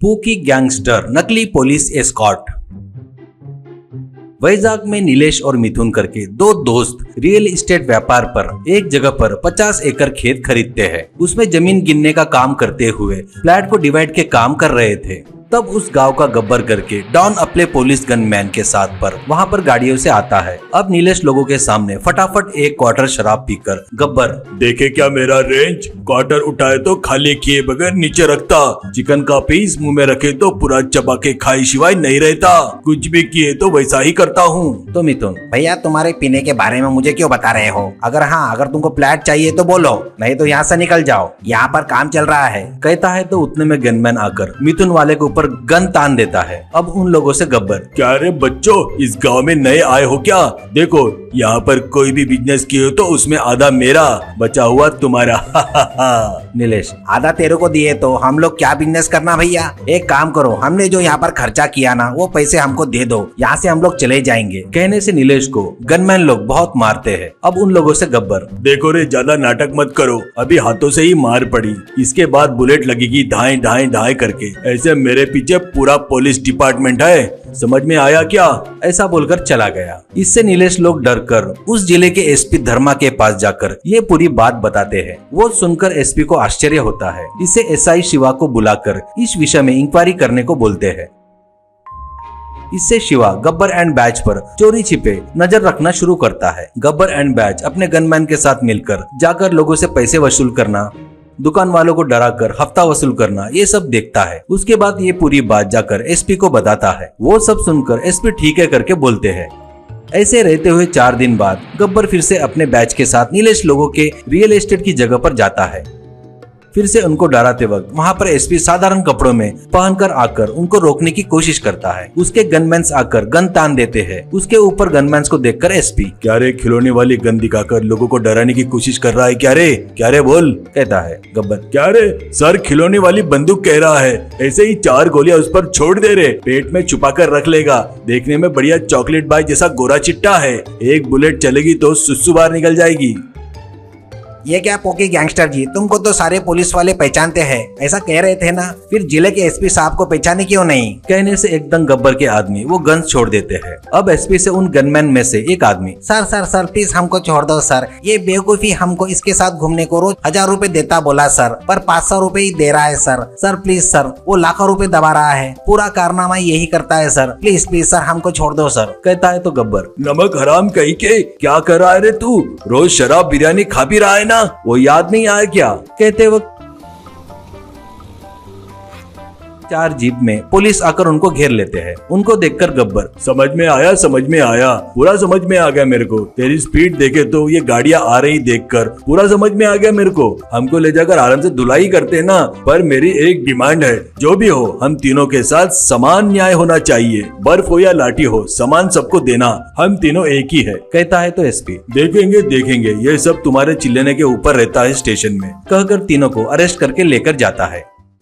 Pookie gangster नकली police escort. Vizag में नीलेश और मिथुन करके दो दोस्त रियल एस्टेट व्यापार पर एक जगह पर 50 एकड़ खेत खरीदते हैं। उसमें जमीन गिनने का काम करते हुए फ्लैट को डिवाइड के काम कर रहे थे। तब उस गांव का गब्बर करके डॉन अपने पुलिस गनमैन के साथ पर वहां पर गाड़ियों से आता है। अब नीलेश लोगों के सामने फटाफट एक क्वार्टर शराब पीकर गब्बर देखे क्या मेरा रेंज, क्वार्टर उठाए तो खाली किए बगैर नीचे रखता, चिकन का पीस मुंह में रखे तो पूरा चबा के खाई शिवाय नहीं रहता, कुछ भी किए तो वैसा ही करता हूँ। तो मिथुन भैया तुम्हारे पीने के बारे में मुझे क्यों बता रहे हो? अगर तुमको फ्लैट चाहिए तो बोलो, नहीं तो यहाँ से निकल जाओ, यहाँ पर काम चल रहा है, कहता है। तो उतने में गनमैन आकर मिथुन वाले के ऊपर गन तान देता है। अब उन लोगों से गब्बर क्या रे बच्चों, इस गांव में नए आए हो क्या? देखो यहाँ पर कोई भी बिजनेस किए हो तो उसमें आधा मेरा, बचा हुआ तुम्हारा। नीलेश आधा तेरे को दिए तो हम लोग क्या बिजनेस करना भैया? एक काम करो, हमने जो यहाँ पर खर्चा किया ना वो पैसे हमको दे दो, यहाँ से हम लोग चले जाएंगे। कहने से नीलेश को गनमैन लोग बहुत मारते हैं। अब उन लोगों से गब्बर देखो रे, ज्यादा नाटक मत करो, अभी हाथों से ही मार पड़ी, इसके बाद बुलेट लगेगी ढाई ढाई ढाई करके। ऐसे मेरे पीछे पूरा पुलिस डिपार्टमेंट है, समझ में आया क्या? ऐसा बोलकर चला गया। इससे नीलेश लोग डर कर उस जिले के एसपी धर्मा के पास जाकर ये पूरी बात बताते हैं। वो सुनकर एसपी को आश्चर्य होता है। इसे एसआई शिवा को बुलाकर इस विषय में इंक्वायरी करने को बोलते हैं। इससे शिवा गब्बर एंड बैच पर चोरी छिपे नजर रखना शुरू करता है। गब्बर एंड बैच अपने गनमैन के साथ मिलकर जाकर लोगों से पैसे वसूल करना, दुकान वालों को डराकर हफ्ता वसूल करना, ये सब देखता है। उसके बाद ये पूरी बात जाकर एसपी को बताता है। वो सब सुनकर एसपी ठीक है करके बोलते हैं। ऐसे रहते हुए 4 दिन बाद गब्बर फिर से अपने बैच के साथ नीलेश लोगों के रियल एस्टेट की जगह पर जाता है। फिर से उनको डराते वक्त वहां पर एसपी साधारण कपड़ों में पहनकर आकर उनको रोकने की कोशिश करता है। उसके गनमैन्स आकर गन तान देते हैं। उसके ऊपर गनमैन्स को देखकर एसपी क्या रे, खिलौने वाली गन दिखाकर लोगों को डराने की कोशिश कर रहा है क्या रे बोल, कहता है गब्बर। क्या रे सर, खिलौने वाली बंदूक कह रहा है, ऐसे ही 4 गोलियां उस पर छोड़ दे रे, पेट में छुपा कर रख लेगा, देखने में बढ़िया चॉकलेट बाय जैसा गोरा चिट्टा है, एक बुलेट चलेगी तो सुसु बाहर निकल जाएगी। ये क्या पोकी गैंगस्टर जी, तुमको तो सारे पुलिस वाले पहचानते हैं, ऐसा कह रहे थे ना, फिर जिले के एसपी साहब को पहचाने क्यों नहीं? कहने से एकदम गब्बर के आदमी वो गन छोड़ देते हैं। अब एसपी से उन गनमैन में से एक आदमी सर प्लीज हमको छोड़ दो सर, ये बेवकूफी हमको इसके साथ घूमने को रोज 1000 रुपए देता बोला सर, पर 500 रुपए ही दे रहा है सर प्लीज सर, वो लाखों रुपए दबा रहा है, पूरा कारनामा यही करता है सर, प्लीज सर हमको छोड़ दो सर, कहता है। तो गब्बर नमक हराम कहीं के, क्या कर रहा है रे तू? रोज शराब बिरयानी खा भी रहा है ना, वो याद नहीं आया क्या? कहते वक्त 4 जीप में पुलिस आकर उनको घेर लेते हैं। उनको देखकर गब्बर समझ में आया, पूरा समझ में आ गया मेरे को, तेरी स्पीड देखे तो ये गाड़ियां आ रही देखकर पूरा समझ में आ गया मेरे को। हमको ले जाकर आराम से धुलाई करते ना, पर मेरी एक डिमांड है, जो भी हो हम तीनों के साथ समान न्याय होना चाहिए, बर्फ हो या लाठी हो, समान सबको देना, हम तीनों एक ही है, कहता है। तो एसपी देखेंगे, ये सब तुम्हारे चिल्लाने के ऊपर रहता है स्टेशन में, कहकर तीनों को अरेस्ट करके लेकर जाता है।